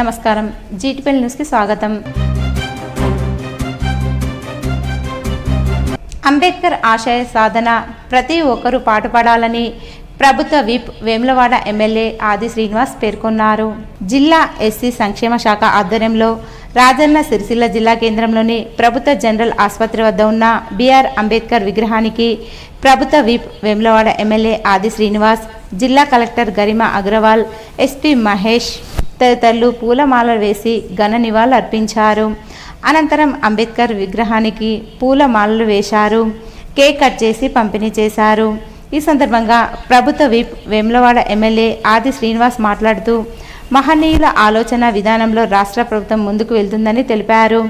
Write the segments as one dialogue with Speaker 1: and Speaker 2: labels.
Speaker 1: నమస్కారం GTP news కి స్వాగతం। అంబేద్కర్ ఆశయ సాధన ప్రతి ఒక్కరూ పాటుపడాలని ప్రభుత్వ విప్ వేములవాడ ఎమ్మెల్యే ఆది శ్రీనివాస్ పేర్కొన్నారు। జిల్లా ఎస్సీ సంక్షేమ శాఖ ఆధ్వర్యంలో రాజన్న సిరిసిల్ల జిల్లా కేంద్రంలోని ప్రభుత్వ జనరల్ ఆసుపత్రి వద్ద ఉన్న బిఆర్ అంబేద్కర్ విగ్రహానికి ప్రభుత్వ విప్ వేములవాడ ఎమ్మెల్యే ఆది శ్రీనివాస్, జిల్లా కలెక్టర్ గరిమా అగ్రవాల్, ఎస్పీ మహేష్ తదితరులు పూలమాలలు వేసి ఘన నివాళులు అర్పించారు। అనంతరం అంబేద్కర్ విగ్రహానికి పూలమాలలు వేశారు, కేక్ కట్ చేసి పంపిణీ చేశారు। ఈ సందర్భంగా ప్రభుత్వ విప్ వేములవాడ ఎమ్మెల్యే ఆది శ్రీనివాస్ మాట్లాడుతూ మహనీయుల ఆలోచన విధానంలో రాష్ట్ర ప్రభుత్వం ముందుకు వెళ్తుందని తెలిపారు।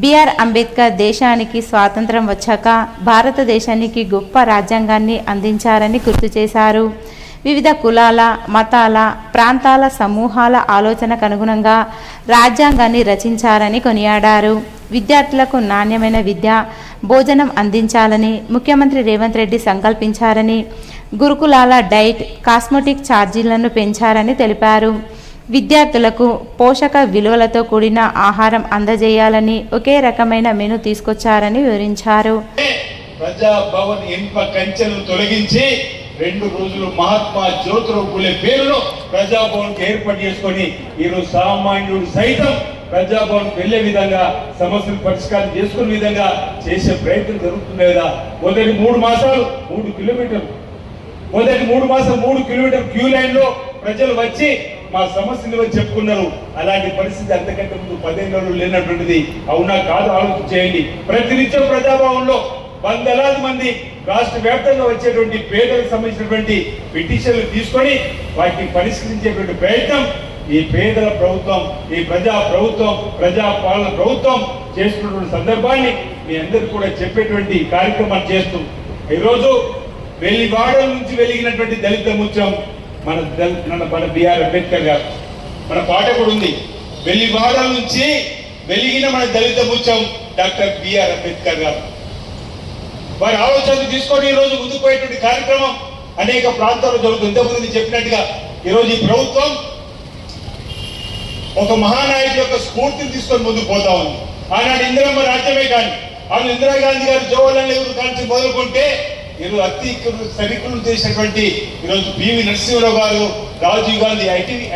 Speaker 1: బిఆర్ అంబేద్కర్ దేశానికి స్వాతంత్రం వచ్చాక భారతదేశానికి గొప్ప రాజ్యాంగాన్ని అందించారని గుర్తు చేశారు। వివిధ కులాల, మతాల, ప్రాంతాల సమూహాల ఆలోచనకు అనుగుణంగా రాజ్యాంగాన్ని రచించారని కొనియాడారు। విద్యార్థులకు నాణ్యమైన విద్య, భోజనం అందించాలని ముఖ్యమంత్రి రేవంత్ రెడ్డి సంకల్పించారని, గురుకులాల డైట్, కాస్మెటిక్ ఛార్జీలను పెంచారని తెలిపారు। విద్యార్థులకు పోషక విలువలతో కూడిన ఆహారం అందజేయాలని ఒకే రకమైన మెను తీసుకొచ్చారని వివరించారు।
Speaker 2: ప్రజాభవన్ ఇనుప కంచెలను తొలగించి 2 రోజులు మహాత్మా జ్యోతిరావు పూలే పేరులో ప్రజాభవన్ ఏర్పాటు చేసుకొని ఈరోజు సామాన్యుడు సైతం ప్రజాభవన్ వెళ్లే విధంగా, సమస్యలు పరిష్కారం చేసుకునే విధంగా చేసే ప్రయత్నం జరుగుతుంది కదా। మొదటి 3 మాసాలు 3 కిలోమీటర్లు, మొదటి 3 మాసాలు 3 కిలోమీటర్ క్యూ లైన్ లో ప్రజలు వచ్చి మా సమస్యలు చెప్పుకున్నారు। అలాంటి పరిస్థితి అంతకంటే ముందు 15 రోజులు లేనటువంటిది అవునా కాదు ఆలోచన చేయండి। ప్రతినిత్యం ప్రజాభవన్ లో వందలాది మంది రాష్ట్ర వ్యాప్తంగా వచ్చేటువంటి పేదలకు సంబంధించినటువంటి పిటిషన్లు తీసుకొని వాటిని పరిష్కరించేటువంటి ప్రయత్నం ఈ పేదల ప్రభుత్వం, ఈ ప్రజా ప్రభుత్వం, ప్రజాపాలన ప్రభుత్వం చేస్తున్నటువంటి సందర్భాన్ని మీ అందరికీ కూడా చెప్పేటువంటి కార్యక్రమాలు చేస్తూ ఈరోజు వెలివాడల నుంచి వెలిగినటువంటి దళిత ముత్యం మన బిఆర్ అంబేద్కర్ గారు, మన పాట కూడా ఉంది, వెలివాడల నుంచి వెలిగిన మన దళిత ముత్యం డాక్టర్ బిఆర్ అంబేద్కర్ గారు। వారి ఆలోచనలు తీసుకొని ఈ రోజు ముందుకు పోయేటువంటి కార్యక్రమం అనేక ప్రాంతాల్లో జరుగుతుంది। ఇంతకుముందు చెప్పినట్టుగా ఈరోజు ఈ ప్రభుత్వం ఒక మహానాయకుడి యొక్క స్ఫూర్తిని తీసుకొని ముందుకు పోతా ఉంది। ఆనాడు ఇందిరమ్మ రాజ్యమే కానీ, ఆమె ఇందిరాగాంధీ గారు జవహర్లాల్ నెహ్రూ కాల్చి మొదలుకుంటే ఈరోజు అతి సరికులు చేసినటువంటి ఈరోజు పివి నరసింహరావు గారు, రాజీవ్ గాంధీ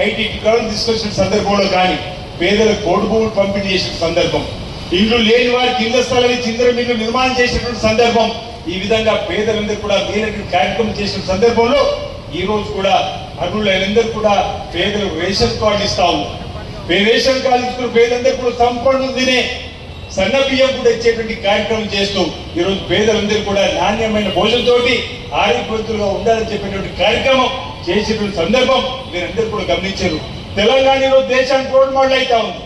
Speaker 2: ఐటీ తీసుకొచ్చిన సందర్భంలో కానీ, పేదలకు కోడి భూములు పంపిణీ చేసిన సందర్భం, ఇల్లు లేని వారికి ఇళ్ల స్థలాన్ని చిందరమిల్లు నిర్మాణం చేసినటువంటి సందర్భం, ఈ విధంగా పేదలందరూ కూడా మేలైన కార్యక్రమం చేసిన సందర్భంలో ఈ రోజు కూడా అర్హులైనందరూ కూడా పేదలకు రేషన్ కార్డు ఇస్తా ఉన్నారు। రేషన్ కార్డు ఇస్తున్న పేదలందరూ కూడా సంపూర్ణ తినే సన్న బియ్యం కూడా ఇచ్చేటువంటి కార్యక్రమం చేస్తూ ఈరోజు పేదలందరూ కూడా నాణ్యమైన భోజనంతో ఆరోగ్యవంతులుగా ఉండాలని చెప్పేటువంటి కార్యక్రమం చేసేటువంటి సందర్భం మీరందరూ కూడా గమనించారు। తెలంగాణలో దేశానికి రోడ్ మోడల్ అవుతా ఉంది।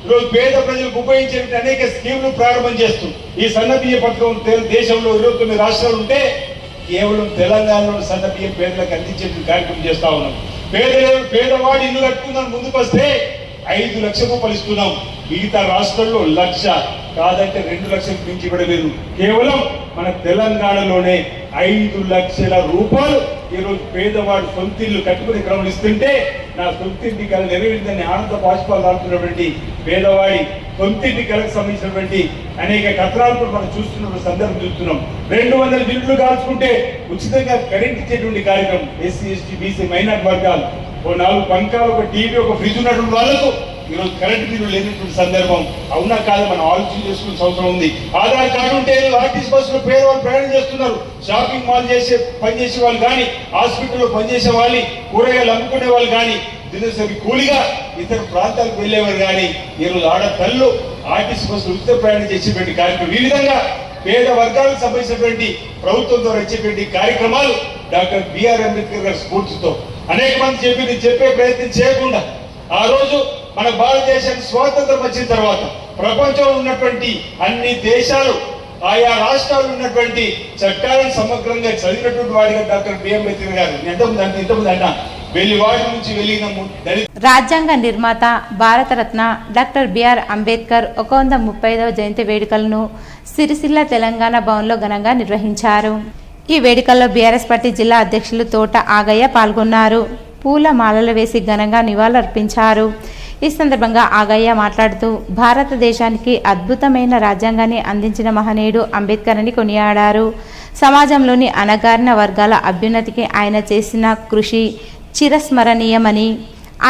Speaker 2: ఈరోజు పేద ప్రజలకు ఉపయోగించే అనేక స్కీములు ప్రారంభం చేస్తూ ఈ సన్న బియ్య పథకం దేశంలో 29 రాష్ట్రాలు ఉంటే కేవలం తెలంగాణలో సన్న బియ్యం పేదలకు అందించే కార్యక్రమం చేస్తా ఉన్నాం। పేదవాడు ఇల్లు కట్టుకుందాం ముందుకు వస్తే 5 లక్షల రూపాయలు ఇస్తున్నాం। మిగతా రాష్ట్రాల్లో 1 లక్ష కాదంటే 2 లక్షలకు మించి ఇవ్వలేదు। కేవలం మన తెలంగాణలోనే 5 లక్షల రూపాయలు ఈరోజు పేదవాడు సొంత ఇల్లు కట్టుకునే క్రమం ఇస్తుంటే నా సొంతింటి కళ నెరవేరిందని ఆనంద బాష్పాలు రాడుతున్నటువంటి పేదవాడి సొంతింటి కళకు సంబంధించినటువంటి అనేక కథనాలు కూడా మనం చూస్తున్న సందర్భం చూస్తున్నాం। 200 బిల్లులు కాల్చుకుంటే ఉచితంగా కరెంట్ ఇచ్చేటువంటి కార్యక్రమం ఎస్సీ, ఎస్టీ, బీసీ, మైనార్టీ వర్గాలు, 4 పంకాలు, ఒక టీవీ, ఒక ఫ్రిడ్జ్ ఉన్నటువంటి వాళ్ళకు ఈరోజు కరెంటు బిల్లు లేనటువంటి సందర్భం అవునా కాదు మనం ఆలోచన చేసుకునే అవసరం ఉంది। ఆధార్ కార్డు ఉంటే ఆర్టీసీ బస్సులో పేదవాళ్ళు ప్రయాణం చేస్తున్నారు। షాపింగ్ మాల్ పనిచేసే వాళ్ళు కానీ, హాస్పిటల్లో పనిచేసే వాళ్ళు, కూరగాయలు అమ్ముకునే వాళ్ళు కానీ, దినసరి కూలిగా ఇతర ప్రాంతాలకు వెళ్ళేవారు కానీ ఈరోజు ఆడపిల్లలు ఆర్టీసీ బస్సులు ఉచిత ప్రయాణం చేసేటువంటి కార్యక్రమం, ఈ విధంగా పేద వర్గాలకు సంబంధించినటువంటి ప్రభుత్వం ద్వారా ఇచ్చేటువంటి కార్యక్రమాలు డాక్టర్ బిఆర్ అంబేద్కర్ గారి స్ఫూర్తితో అనేక మంది చెప్పే ప్రయత్నం చేయకుండా ఆ రోజు మన భారతదేశానికి స్వాతంత్రం వచ్చిన తర్వాత ప్రపంచంలో ఉన్నటువంటి అన్ని దేశాలు, ఆయా రాష్ట్రాలు ఉన్నటువంటి చట్టాలను సమగ్రంగా చదివినటువంటి వాడిగా డాక్టర్ బిఆర్ అంబేద్కర్ గారు ఇంతకుముందు అన్న వెలివాడ నుంచి వెలిగిన
Speaker 1: రాజ్యాంగ నిర్మాత, భారతరత్న డాక్టర్ బిఆర్ అంబేద్కర్ 135వ జయంతి వేడుకలను సిరిసిల్ల తెలంగాణ భవన్లో ఘనంగా నిర్వహించారు। ఈ వేడుకల్లో బీఆర్ఎస్ పార్టీ జిల్లా అధ్యక్షులు తోట ఆగయ్య పాల్గొన్నారు। పూల మాలలు వేసి ఘనంగా నివాళులర్పించారు। ఈ సందర్భంగా ఆగయ్య మాట్లాడుతూ భారతదేశానికి అద్భుతమైన రాజ్యాంగాన్ని అందించిన మహనీయుడు అంబేద్కర్ అని కొనియాడారు. సమాజంలోని అణగారిన వర్గాల అభ్యున్నతికి ఆయన చేసిన కృషి చిరస్మరణీయమని,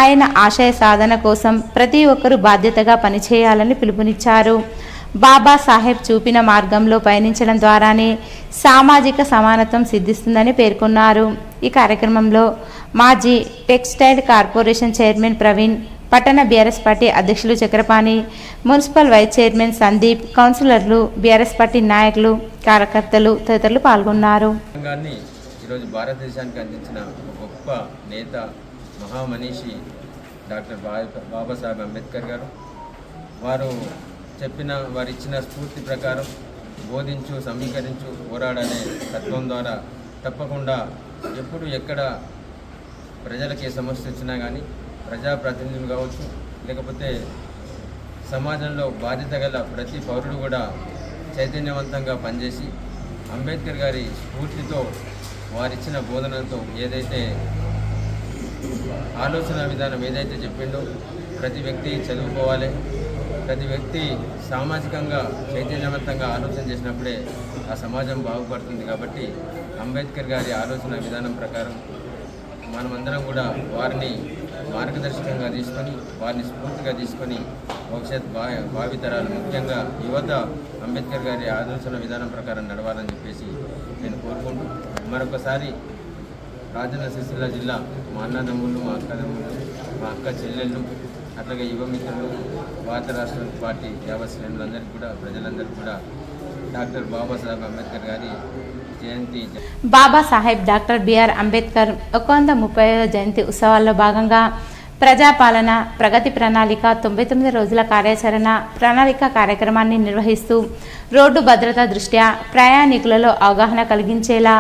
Speaker 1: ఆయన ఆశయ సాధన కోసం ప్రతి ఒక్కరూ బాధ్యతగా పనిచేయాలని పిలుపునిచ్చారు. బాబాసాహెబ్ చూపిన మార్గంలో పయనించడం ద్వారానే సామాజిక సమానత్వం సిద్ధిస్తుందని పేర్కొన్నారు. ఈ కార్యక్రమంలో మాజీ టెక్స్టైల్ కార్పొరేషన్ చైర్మన్ ప్రవీణ్, పట్టణ బీఆర్ఎస్ పార్టీ అధ్యక్షులు Chakrapani, municipal vice chairman Sandeep, కౌన్సిలర్లు, బీఆర్ఎస్ పార్టీ నాయకులు, కార్యకర్తలు తదితరులు పాల్గొన్నారు.
Speaker 3: ఈరోజు భారతదేశానికి అందించిన గొప్ప నేత మహామనీషి డాక్టర్ బాబాసాహెబ్ అంబేద్కర్ గారు. వారు ఇచ్చిన స్ఫూర్తి ప్రకారం బోధించు, సమీకరించు, పోరాడనే తత్వం ద్వారా తప్పకుండా ఎప్పుడు ఎక్కడ ప్రజలకి ఏ సమస్య వచ్చినా కానీ ప్రజాప్రతినిధులు కావచ్చు, లేకపోతే సమాజంలో బాధ్యత గల ప్రతి పౌరుడు కూడా చైతన్యవంతంగా పనిచేసి అంబేద్కర్ గారి స్ఫూర్తితో వారిచ్చిన బోధనలతో ఏదైతే ఆలోచన విధానం ఏదైతే చెప్పిండో ప్రతి వ్యక్తి చదువుకోవాలి, ప్రతి వ్యక్తి సామాజికంగా చైతన్యవంతంగా ఆలోచన చేసినప్పుడే ఆ సమాజం బాగుపడుతుంది. కాబట్టి అంబేద్కర్ గారి ఆలోచన విధానం ప్రకారం మనమందరం కూడా వారిని మార్గదర్శకంగా తీసుకొని, వారిని స్ఫూర్తిగా తీసుకొని భవిష్యత్ భావితరాలు ముఖ్యంగా యువత అంబేద్కర్ గారి ఆలోచన విధానం ప్రకారం నడవాలని చెప్పేసి నేను కోరుకుంటూ మరొకసారి రాజన్న సిరిసిల్ల జిల్లా మా అన్నదమ్ముళ్ళు, మా అక్కదమ్ముళ్ళు, మా అక్క చెల్లెళ్ళు, అట్లాగే యువ మిత్రులు, భారత రాష్ట్ర పార్టీ యావత్ శ్రేణులందరికీ కూడా, ప్రజలందరికీ కూడా డాక్టర్ బాబాసాహెబ్ అంబేద్కర్ గారి జయంతి.
Speaker 1: బాబాసాహెబ్ డాక్టర్ బిఆర్ అంబేద్కర్ 130వ జయంతి ఉత్సవాల్లో భాగంగా ప్రజాపాలన ప్రగతి ప్రణాళిక 99 రోజుల కార్యాచరణ ప్రణాళిక కార్యక్రమాన్ని నిర్వహిస్తూ రోడ్డు భద్రత దృష్ట్యా ప్రయాణికులలో అవగాహన కలిగించేలా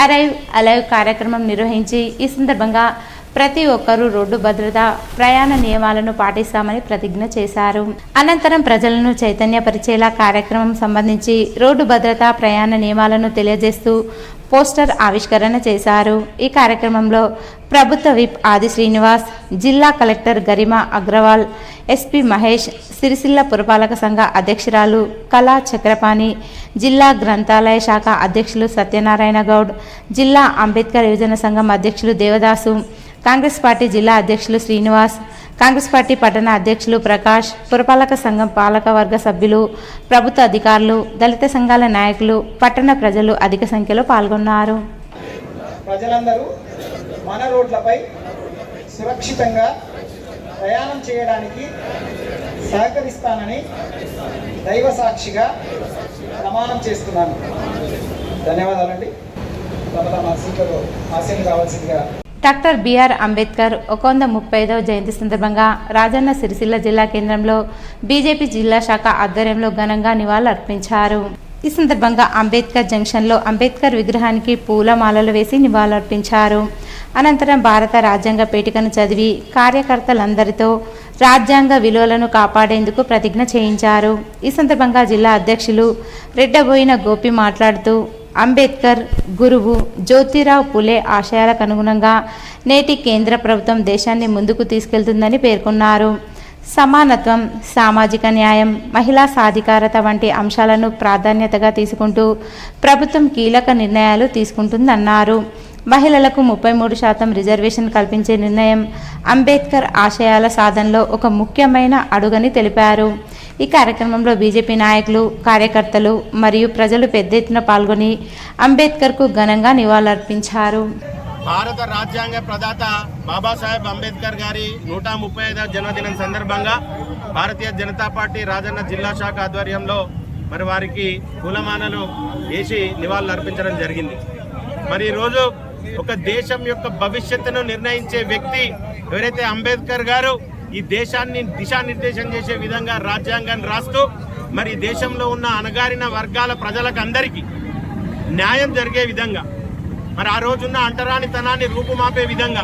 Speaker 1: అరైవ్ అలైవ్ కార్యక్రమం నిర్వహించి ఈ సందర్భంగా ప్రతి ఒక్కరూ రోడ్డు భద్రత ప్రయాణ నియమాలను పాటిస్తామని ప్రతిజ్ఞ చేశారు. అనంతరం ప్రజలను చైతన్యపరిచేలా కార్యక్రమం సంబంధించి రోడ్డు భద్రత ప్రయాణ నియమాలను తెలియజేస్తూ పోస్టర్ ఆవిష్కరణ చేశారు. ఈ కార్యక్రమంలో ప్రభుత్వ విప్ ఆది శ్రీనివాస్, జిల్లా కలెక్టర్ గరిమా అగ్రవాల్, ఎస్పీ మహేష్, సిరిసిల్ల పురపాలక సంఘ అధ్యక్షురాలు కళా చక్రపాణి, జిల్లా గ్రంథాలయ శాఖ అధ్యక్షులు సత్యనారాయణ గౌడ్, జిల్లా అంబేద్కర్ యువజన సంఘం అధ్యక్షులు దేవదాసు, కాంగ్రెస్ పార్టీ జిల్లా అధ్యక్షులు శ్రీనివాస్, కాంగ్రెస్ పార్టీ పట్టణ అధ్యక్షులు ప్రకాష్, పురపాలక సంఘం పాలక వర్గ సభ్యులు, ప్రభుత్వ అధికారులు, దళిత సంఘాల నాయకులు, పట్టణ ప్రజలు అధిక సంఖ్యలో పాల్గొన్నారు.
Speaker 4: ప్రజలందరూ మన రోడ్లపై సురక్షితంగా ప్రయాణం చేయడానికి సహకరిస్తానని దైవ సాక్షిగా ప్రమాణం చేస్తున్నాను. ధన్యవాదాలండి. తమ సీట్లలో ఆశీర్వాదం కావాల్సిందిగా.
Speaker 1: డాక్టర్ బిఆర్ అంబేద్కర్ 135వ జయంతి సందర్భంగా రాజన్న సిరిసిల్ల జిల్లా కేంద్రంలో బీజేపీ జిల్లా శాఖ ఆధ్వర్యంలో ఘనంగా నివాళులర్పించారు. ఈ సందర్భంగా అంబేద్కర్ జంక్షన్లో అంబేద్కర్ విగ్రహానికి పూలమాలలు వేసి నివాళులర్పించారు. అనంతరం భారత రాజ్యాంగ పీఠికను చదివి కార్యకర్తలందరితో రాజ్యాంగ విలువలను కాపాడేందుకు ప్రతిజ్ఞ చేయించారు. ఈ సందర్భంగా జిల్లా అధ్యక్షులు రెడ్డబోయిన గోపి మాట్లాడుతూ అంబేద్కర్ గురువు జ్యోతిరావు పులే ఆశయాలకు అనుగుణంగా నేటి కేంద్ర ప్రభుత్వం దేశాన్ని ముందుకు తీసుకెళ్తుందని పేర్కొన్నారు. సమానత్వం, సామాజిక న్యాయం, మహిళా సాధికారత వంటి అంశాలను ప్రాధాన్యతగా తీసుకుంటూ ప్రభుత్వం కీలక నిర్ణయాలు తీసుకుంటుందన్నారు. మహిళలకు 33% రిజర్వేషన్ కల్పించే నిర్ణయం అంబేద్కర్ ఆశయాల సాధనలో ఒక ముఖ్యమైన అడుగని తెలిపారు. ఈ కార్యక్రమంలో బీజేపీ నాయకులు, కార్యకర్తలు మరియు ప్రజలు పెద్ద ఎత్తున పాల్గొని అంబేద్కర్కు ఘనంగా నివాళులర్పించారు.
Speaker 5: భారత రాజ్యాంగ ప్రదాత బాబాసాహెబ్ అంబేద్కర్ గారి 135వ జన్మదినం సందర్భంగా భారతీయ జనతా పార్టీ రాజన్న జిల్లా శాఖ ఆధ్వర్యంలో మరి వారికి పూలమాలలు వేసి నివాళులు అర్పించడం జరిగింది. మరి ఈరోజు ఒక దేశం యొక్క భవిష్యత్తును నిర్ణయించే వ్యక్తి ఎవరైతే అంబేద్కర్ గారు ఈ దేశాన్ని దిశానిర్దేశం చేసే విధంగా రాజ్యాంగాన్ని రాస్తూ మరి దేశంలో ఉన్న అణగారిన వర్గాల ప్రజలకు అందరికీ న్యాయం జరిగే విధంగా, మరి ఆ రోజున్న అంటరానితనాన్ని రూపుమాపే విధంగా,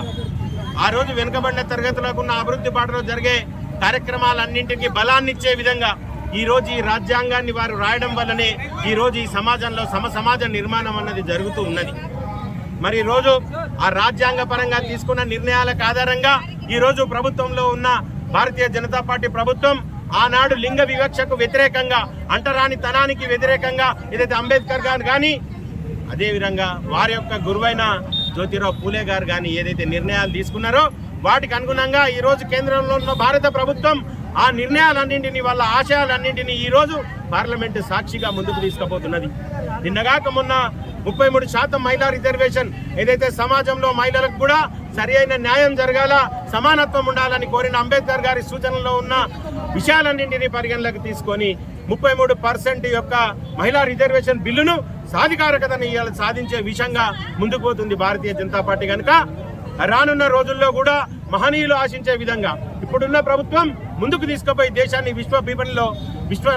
Speaker 5: ఆ రోజు వెనుకబడిన తరగతులకు ఉన్న అభివృద్ధి బాటలో జరిగే కార్యక్రమాలన్నింటికీ బలాన్ని ఇచ్చే విధంగా ఈరోజు ఈ రాజ్యాంగాన్ని వారు రాయడం వల్లనే ఈరోజు ఈ సమాజంలో సమాజ నిర్మాణం అన్నది జరుగుతూ ఉన్నది. మరి ఈరోజు ఆ రాజ్యాంగ పరంగా తీసుకున్న నిర్ణయాలకు ఆధారంగా ఈరోజు ప్రభుత్వంలో ఉన్న భారతీయ జనతా పార్టీ ప్రభుత్వం ఆనాడు లింగ వివక్షకు వ్యతిరేకంగా, అంటరానితనానికి వ్యతిరేకంగా ఏదైతే అంబేద్కర్ గారు కానీ, అదేవిధంగా వారి యొక్క గురువైన జ్యోతిరావు పూలే గారు కానీ ఏదైతే నిర్ణయాలు తీసుకున్నారో వాటికి అనుగుణంగా ఈరోజు కేంద్రంలో ఉన్న భారత ప్రభుత్వం ఆ నిర్ణయాలన్నింటినీ, వాళ్ళ ఆశయాలన్నింటినీ ఈరోజు పార్లమెంటు సాక్షిగా ముందుకు తీసుకుపోతున్నది. నిన్నగాక మొన్న 33% మహిళా రిజర్వేషన్ ఏదైతే సమాజంలో మహిళలకు కూడా సరి అయిన న్యాయం జరగాల, సమానత్వం ఉండాలని కోరిన అంబేద్కర్ గారి సూచనలో ఉన్న విషయాలన్నింటినీ పరిగణలోకి తీసుకొని 33% యొక్క మహిళా రిజర్వేషన్ బిల్లును సాధికారకతను ఇవాళ సాధించే విషయంగా ముందుకు పోతుంది భారతీయ జనతా పార్టీ. కనుక రానున్న రోజుల్లో కూడా మహనీయులు ఆశించే విధంగా ఇప్పుడున్న ప్రభుత్వం ముందుకు తీసుకుపోయి దేశాన్ని విశ్వ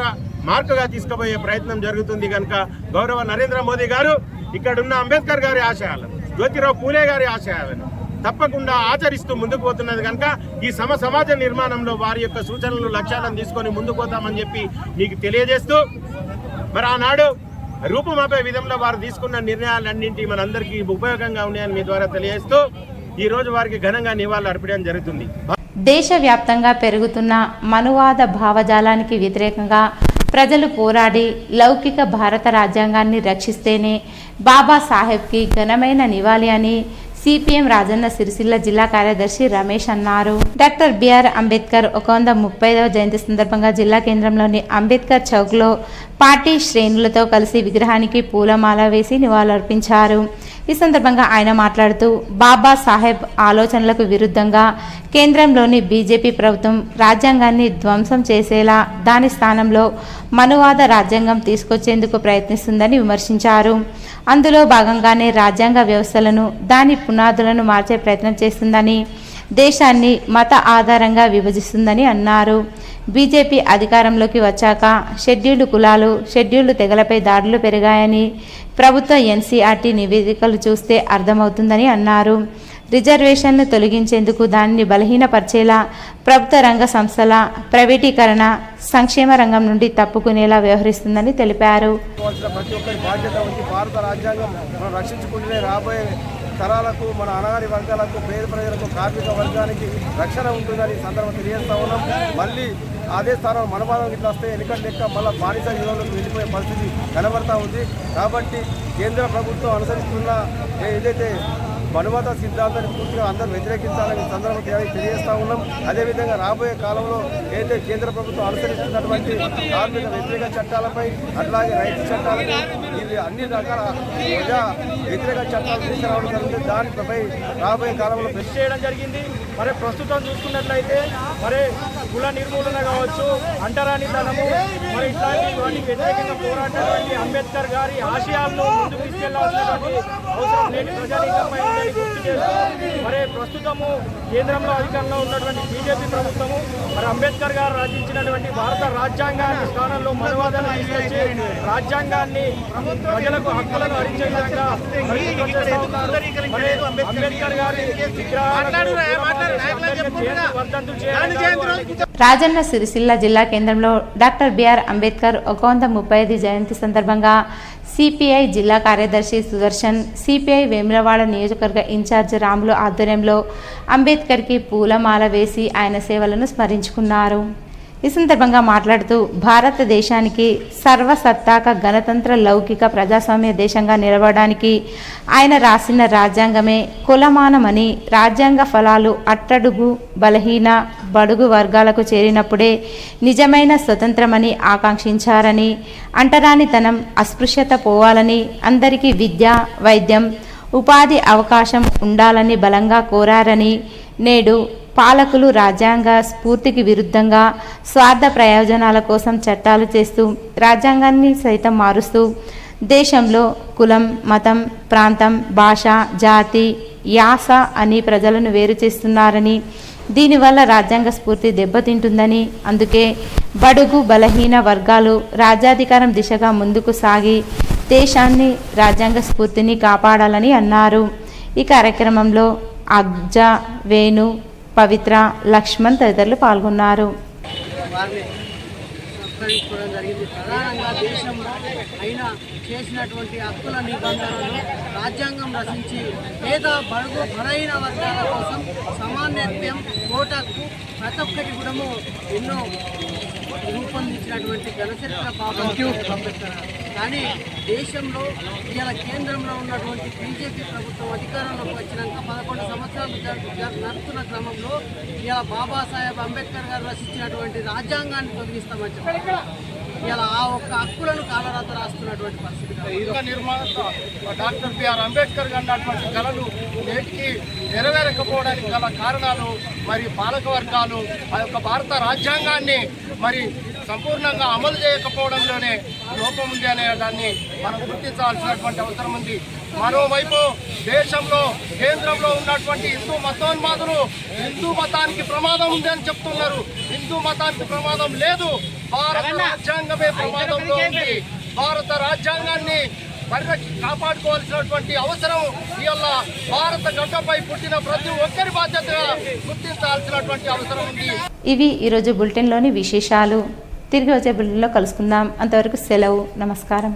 Speaker 5: మార్కుగా తీసుకుపోయే ప్రయత్నం జరుగుతుంది. కనుక గౌరవ నరేంద్ర మోదీ గారు ఇక్కడున్న అంబేద్కర్ గారి ఆశయాలను, జ్యోతిరావు పూలే గారి ఆశయాలను తప్పకుండా ఆచరిస్తూ ముందుకు పోతున్నది. కనుక ఈ సమాజ నిర్మాణంలో వారి యొక్క సూచనలు, లక్ష్యాలను తీసుకొని ముందుకు పోతామని చెప్పి మీకు తెలియజేస్తూ, మరి ఆనాడు రూపుమాపే విధంలో వారు తీసుకున్న నిర్ణయాలన్నింటి మనందరికీ ఉపయోగంగా ఉన్నాయని మీ ద్వారా తెలియజేస్తూ ఈ రోజు వారికి ఘనంగా నివాళులు అర్పించడం జరుగుతుంది.
Speaker 1: దేశవ్యాప్తంగా పెరుగుతున్న మనువాద భావజాలానికి వ్యతిరేకంగా ప్రజలు పోరాడి లౌకిక భారత రాజ్యాంగాన్ని రక్షిస్తేనే బాబాసాహెబ్కి ఘనమైన నివాళి అని సిపిఎం రాజన్న సిరిసిల్ల జిల్లా కార్యదర్శి రమేష్ అన్నారు. డాక్టర్ బిఆర్ అంబేద్కర్ 135వ జయంతి సందర్భంగా జిల్లా కేంద్రంలోని అంబేద్కర్ చౌక్లో పార్టీ శ్రేణులతో కలిసి విగ్రహానికి పూలమాల వేసి నివాళులర్పించారు. ఈ సందర్భంగా ఆయన మాట్లాడుతూ బాబాసాహెబ్ ఆలోచనలకు విరుద్ధంగా కేంద్రంలోని బీజేపీ ప్రభుత్వం రాజ్యాంగాన్ని ధ్వంసం చేసేలా దాని స్థానంలో మనువాద రాజ్యాంగం తీసుకొచ్చేందుకు ప్రయత్నిస్తుందని విమర్శించారు. అందులో భాగంగానే రాజ్యాంగ వ్యవస్థలను, దాని పునాదులను మార్చే ప్రయత్నం చేస్తుందని, దేశాన్ని మత ఆధారంగా విభజిస్తుందని అన్నారు. బీజేపీ అధికారంలోకి వచ్చాక షెడ్యూల్డ్ కులాలు, షెడ్యూల్డ్ తెగలపై దాడులు పెరిగాయని ప్రభుత్వ ఎన్సీఆర్టీ నివేదికలు చూస్తే అర్థమవుతుందని అన్నారు. రిజర్వేషన్ను తొలగించేందుకు దానిని బలహీనపరిచేలా ప్రభుత్వ రంగ సంస్థల ప్రైవేటీకరణ సంక్షేమ రంగం నుండి తప్పుకునేలా వ్యవహరిస్తుందని తెలిపారు.
Speaker 6: ప్రతి ఒక్కరి బాధ్యత ఉంది. భారత రాజ్యాంగం మనం రక్షించుకుంటూనే రాబోయే తరాలకు, మన అణగారి వర్గాలకు, పేద ప్రజలకు, కార్మిక వర్గానికి రక్షణ ఉంటుందని సందర్భం తెలియజేస్తా ఉన్నాం. మళ్ళీ అదే స్థానంలో మనవాదం ఇట్లా వస్తే ఎన్నికల లెక్క మళ్ళీ బానిస యుగంలోకి వెళ్ళిపోయే పరిస్థితి కనబడతా ఉంది. కాబట్టి కేంద్ర ప్రభుత్వం అనుసరిస్తున్న ఏదైతే మనువాద సిద్ధాంతాన్ని పూర్తిగా అందరూ వ్యతిరేకించాలని సందర్భం తెలియజేస్తూ ఉన్నాం. అదేవిధంగా రాబోయే కాలంలో ఏదైతే కేంద్ర ప్రభుత్వం అనుసరిస్తున్నటువంటి కార్మిక వ్యతిరేక చట్టాలపై, అట్లాగే రైతు చట్టాలపై, ఇది అన్ని రకాల ప్రజా వ్యతిరేక చట్టాలు తీసుకురావడం జరిగింది. దానిపై రాబోయే కాలంలో కృషి చేయడం జరిగింది. మరి ప్రస్తుతం చూసుకున్నట్లయితే మరి కుల నిర్మూలన కావచ్చు, అంటరానితనము, మరి ఇట్లాంటి వాటికి వ్యతిరేకంగా పోరాటటువంటి అంబేద్కర్ గారి ఆశయాలను ముందుకు తీసుకెళ్లాల్సినటువంటి అవసరం నేటి ప్రజానీకంపై గుర్తు చేస్తూ, మరి ప్రస్తుతము కేంద్రంలో అధికారంలో ఉన్నటువంటి బీజేపీ ప్రభుత్వము మరి అంబేద్కర్ గారు రచించినటువంటి భారత రాజ్యాంగాన్ని స్థానంలో మనువాదాన్ని తీసుకొచ్చి రాజ్యాంగాన్ని ప్రజలకు హక్కులను హరించే విధంగా అంబేద్కర్ గారి
Speaker 1: రాజన్న సిరిసిల్ల జిల్లా కేంద్రంలో డాక్టర్ బిఆర్ అంబేద్కర్ 135 జయంతి సందర్భంగా సిపిఐ జిల్లా కార్యదర్శి సుదర్శన్, సిపిఐ వేములవాడ నియోజకవర్గ ఇన్ఛార్జ్ రాములు ఆధ్వర్యంలో అంబేద్కర్కి పూలమాల వేసి ఆయన సేవలను స్మరించుకున్నారు. ఈ సందర్భంగా మాట్లాడుతూ భారతదేశానికి సర్వసత్తాక గణతంత్ర లౌకిక ప్రజాస్వామ్య దేశంగా నిలవడానికి ఆయన రాసిన రాజ్యాంగమే కులమానమని, రాజ్యాంగ ఫలాలు అట్టడుగు బలహీన బడుగు వర్గాలకు చేరినప్పుడే నిజమైన స్వతంత్రమని ఆకాంక్షించారని, అంటరానితనం అస్పృశ్యత పోవాలని, అందరికీ విద్య, వైద్యం, ఉపాధి అవకాశం ఉండాలని బలంగా కోరారని, నేడు పాలకులు రాజ్యాంగ స్ఫూర్తికి విరుద్ధంగా స్వార్థ ప్రయోజనాల కోసం చట్టాలు చేస్తూ రాజ్యాంగాన్ని సైతం మారుస్తూ దేశంలో కులం, మతం, ప్రాంతం, భాష, జాతి, యాస అని ప్రజలను వేరు చేస్తున్నారని, దీనివల్ల రాజ్యాంగ స్ఫూర్తి దెబ్బతింటుందని, అందుకే బడుగు బలహీన వర్గాలు రాజ్యాధికారం దిశగా ముందుకు సాగి దేశాన్ని, రాజ్యాంగ స్ఫూర్తిని కాపాడాలని అన్నారు. ఈ కార్యక్రమంలో అగ్జ, వేణు, పవిత్ర, లక్ష్మణ్ తదితరులు పాల్గొన్నారు.
Speaker 7: ఆవిష్కరించుకోవడం జరిగింది. ప్రధానంగా దేశంలో అయినా చేసినటువంటి హక్కుల నిబంధనలు రాజ్యాంగం రచించి పేద బడుగు బలైన వర్గాల కోసం సమానత్వం, ఓటకు ప్రతి ఒక్కటి కూడా ఎన్నో రూపొందించినటువంటి ఘనచరిత్ర అంబేద్కర్. కానీ దేశంలో ఇలా కేంద్రంలో ఉన్నటువంటి బీజేపీ ప్రభుత్వం అధికారంలోకి వచ్చినాక 11 సంవత్సరాలు నడుస్తున్న క్రమంలో ఇలా బాబాసాహెబ్ అంబేద్కర్ గారు రచించినటువంటి రాజ్యాంగాన్ని తొలగిస్తామని చెప్పారు. ఇలా ఆ ఒక్క హక్కులను కాలరాత రాస్తున్నటువంటి పరిస్థితి.
Speaker 6: నిర్మాత డాక్టర్ బిఆర్ అంబేద్కర్ గారు అన్నటువంటి కళలు నేటికి నెరవేరకపోవడానికి గల కారణాలు మరి పాలక వర్గాలు ఆ యొక్క భారత రాజ్యాంగాన్ని మరి సంపూర్ణంగా అమలు చేయకపోవడంలోనే లోపం ఉంది అనే దాన్ని మనం గుర్తించాల్సినటువంటి అవసరం ఉంది. మరోవైపు దేశంలో కేంద్రంలో ఉన్నటువంటి హిందూ మతోన్మాదులు హిందూ మతానికి ప్రమాదం ఉంది అని చెప్తున్నారు. హిందూ మతానికి ప్రమాదం లేదు, భారత రాజ్యాంగమే ప్రమాదంలో ఉంది. భారత రాజ్యాంగాన్ని కాపాడుకోవాల్సినటువంటి అవసరం ఇవాళ భారత గడ్డపై పుట్టిన ప్రతి ఒక్కరి బాధ్యతగా గుర్తించాల్సినటువంటి అవసరం ఉంది.
Speaker 1: ఇవి ఈరోజు బులెటిన్లోని విశేషాలు. తిరిగి వచ్చే బులెటిన్లో కలుసుకుందాం. అంతవరకు సెలవు. నమస్కారం.